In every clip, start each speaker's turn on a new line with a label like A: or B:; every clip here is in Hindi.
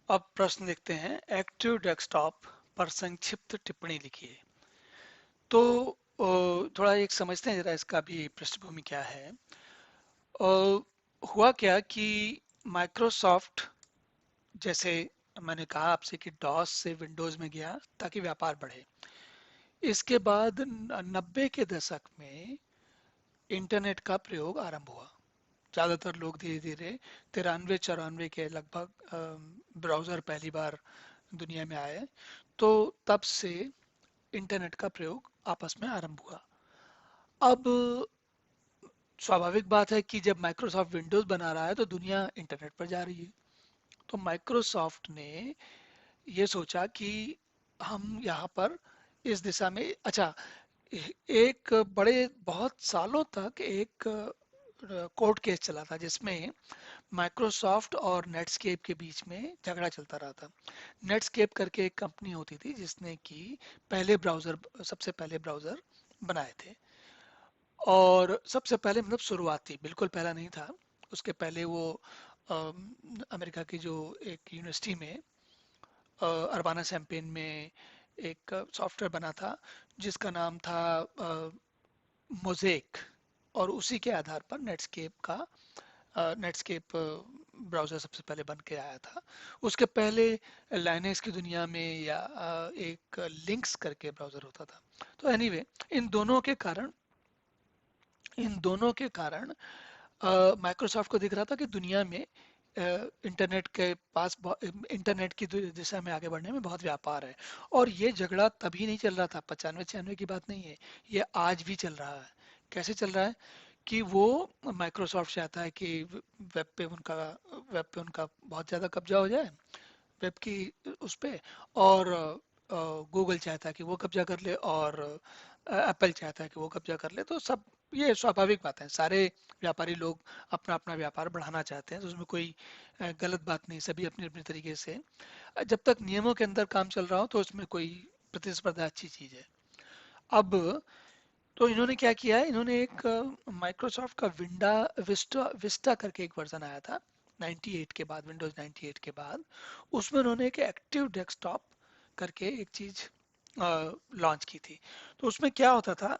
A: अब प्रश्न लिखते हैं, एक्टिव डेस्कटॉप पर संक्षिप्त टिप्पणी लिखिए। तो थोड़ा एक समझते हैं जरा इसका भी पृष्ठभूमि क्या है। हुआ क्या कि माइक्रोसॉफ्ट, जैसे मैंने कहा आपसे कि डॉस से विंडोज में गया ताकि व्यापार बढ़े। इसके बाद 90 के दशक में इंटरनेट का प्रयोग आरंभ हुआ। ज़्यादातर लोग धीरे धीरे 93-94 के लगभग ब्राउज़र पहली बार दुनिया में आए। तो तब से इंटरनेट का प्रयोग आपस में आरंभ हुआ। अब स्वाभाविक बात है कि जब माइक्रोसॉफ्ट विंडोज बना रहा है तो दुनिया इंटरनेट पर जा रही है। तो माइक्रोसॉफ्ट ने ये सोचा कि हम यहाँ पर इस दिशा में, अच्छा, एक बड़े बहुत सालों तक एक कोर्ट केस चला था जिसमें माइक्रोसॉफ्ट और नेटस्केप के बीच में झगड़ा चलता रहा था। नेटस्केप करके एक कंपनी होती थी जिसने कि पहले ब्राउज़र सबसे पहले ब्राउज़र बनाए थे। और सबसे पहले मतलब शुरुआत थी, बिल्कुल पहला नहीं था। उसके पहले वो अमेरिका की जो एक यूनिवर्सिटी में अरबाना शैम्पेन में एक सॉफ्टवेयर बना था जिसका नाम था मोज़ेक। और उसी के आधार पर नेटस्केप ब्राउज़र सबसे पहले बन के आया था। उसके पहले लाइनेक्स की दुनिया में या एक लिंक्स करके ब्राउज़र होता था। तो एनीवे, इन दोनों के कारण इन दोनों के कारण माइक्रोसॉफ्ट को दिख रहा था कि दुनिया में इंटरनेट के पास इंटरनेट की दिशा में आगे बढ़ने में बहुत व्यापार है। और ये झगड़ा तभी नहीं चल रहा था, 95-96 की बात नहीं है, ये आज भी चल रहा है। कैसे चल रहा है कि वो माइक्रोसॉफ्ट चाहता है कि वेब पे उनका वेब पे उनका बहुत ज़्यादा कब्जा हो जाए, वेब की उस पे। और गूगल चाहता है कि वो कब्जा कर ले, और एप्पल चाहता है कि वो कब्जा कर ले। तो सब ये स्वाभाविक बात है, सारे व्यापारी लोग अपना अपना व्यापार बढ़ाना चाहते हैं, तो उसमें कोई गलत बात नहीं, सभी अपने अपने तरीके से जब तक नियमों के अंदर काम चल रहा हो तो उसमें कोई प्रतिस्पर्धा अच्छी चीज़ है। अब तो इन्होंने क्या किया है, इन्होंने एक माइक्रोसॉफ्ट का विस्टा विस्टा करके एक वर्जन आया था 98 के बाद, विंडोज 98 के बाद। उसमें उन्होंने एक एक्टिव डेस्कटॉप करके एक चीज लॉन्च की थी। तो उसमें क्या होता था,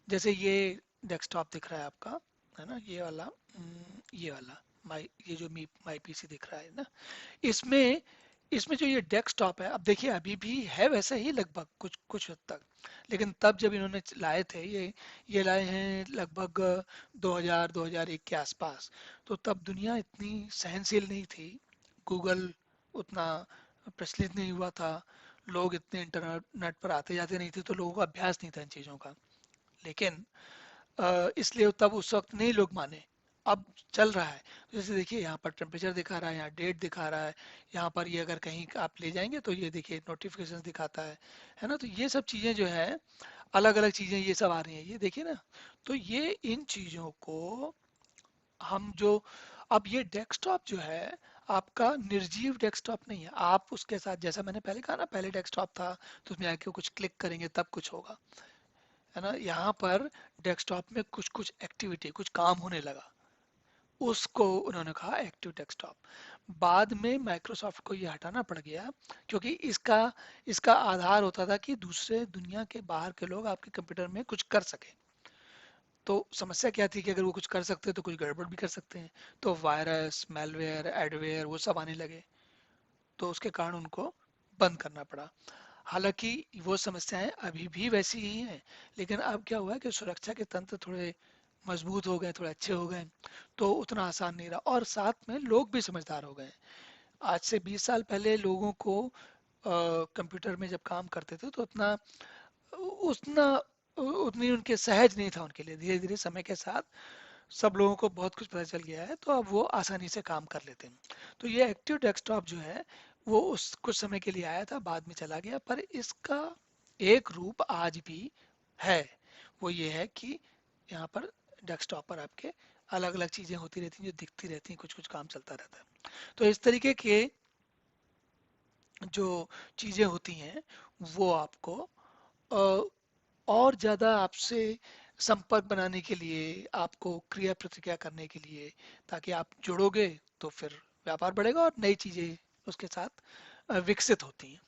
A: जैसे ये डेस्कटॉप दिख रहा है आपका, है ना, ये वाला, ये वाला माई, ये जो माई पीसी दिख रहा है ना, इसमें इसमें जो ये डेस्कटॉप है, अब देखिए अभी भी है वैसा ही लगभग कुछ कुछ हद तक। लेकिन तब जब इन्होंने लाए थे ये लाए हैं लगभग 2000-2001 के आसपास। तो तब दुनिया इतनी सहनशील नहीं थी, गूगल उतना प्रचलित नहीं हुआ था, लोग इतने इंटरनेट पर आते जाते नहीं थे, तो लोगों का अभ्यास नहीं था इन चीज़ों का। लेकिन इसलिए तब उस वक्त नहीं लोग माने। अब चल रहा है, जैसे देखिए यहाँ पर टेम्परेचर दिखा रहा है, यहाँ डेट दिखा रहा है, यहाँ पर ये अगर कहीं आप ले जाएंगे तो ये देखिए नोटिफिकेशन दिखाता है ना। तो ये सब चीज़ें जो है, अलग अलग चीज़ें ये सब आ रही हैं, ये देखिए ना। तो ये इन चीज़ों को हम जो, अब ये डेस्कटॉप जो है आपका निर्जीव डेस्कटॉप नहीं है। आप उसके साथ, जैसा मैंने पहले कहा ना, पहले डेस्कटॉप था तो उसमें आके कुछ क्लिक करेंगे तब कुछ होगा, है ना। यहाँ पर डेस्कटॉप में कुछ कुछ एक्टिविटी, कुछ काम होने लगा, उसको उन्होंने कहा एक्टिव डेस्कटॉप। बाद में माइक्रोसॉफ्ट को ये हटाना पड़ गया, क्योंकि इसका इसका आधार होता था कि दूसरे दुनिया के बाहर के लोग आपके कंप्यूटर में कुछ कर सके। तो समस्या क्या थी कि अगर वो कुछ कर सकते हैं तो कुछ गड़बड़ भी कर सकते हैं। तो वायरस, मैलवेयर, एडवेयर वो सब आने लगे, तो उसके कारण उनको बंद करना पड़ा। हालांकि वो समस्याएं अभी भी वैसी ही हैं, लेकिन अब क्या हुआ है कि सुरक्षा के तंत्र थोड़े मजबूत हो गए, थोड़े अच्छे हो गए, तो उतना आसान नहीं रहा। और साथ में लोग भी समझदार हो गए। आज से 20 साल पहले लोगों को कंप्यूटर में जब काम करते थे तो उतना उतनी उनके सहज नहीं था उनके लिए। धीरे धीरे समय के साथ सब लोगों को बहुत कुछ पता चल गया है, तो अब वो आसानी से काम कर लेते हैं। तो ये एक्टिव डेस्कटॉप जो है वो उस कुछ समय के लिए आया था, बाद में चला गया, पर इसका एक रूप आज भी है। वो ये है कि यहाँ पर डेस्कटॉप पर आपके अलग अलग चीजें होती रहती हैं जो दिखती रहती हैं, कुछ कुछ काम चलता रहता है। तो इस तरीके के जो चीजें होती हैं वो आपको और ज़्यादा आपसे संपर्क बनाने के लिए, आपको क्रिया प्रतिक्रिया करने के लिए, ताकि आप जुड़ोगे तो फिर व्यापार बढ़ेगा और नई चीज़ें उसके साथ विकसित होती हैं।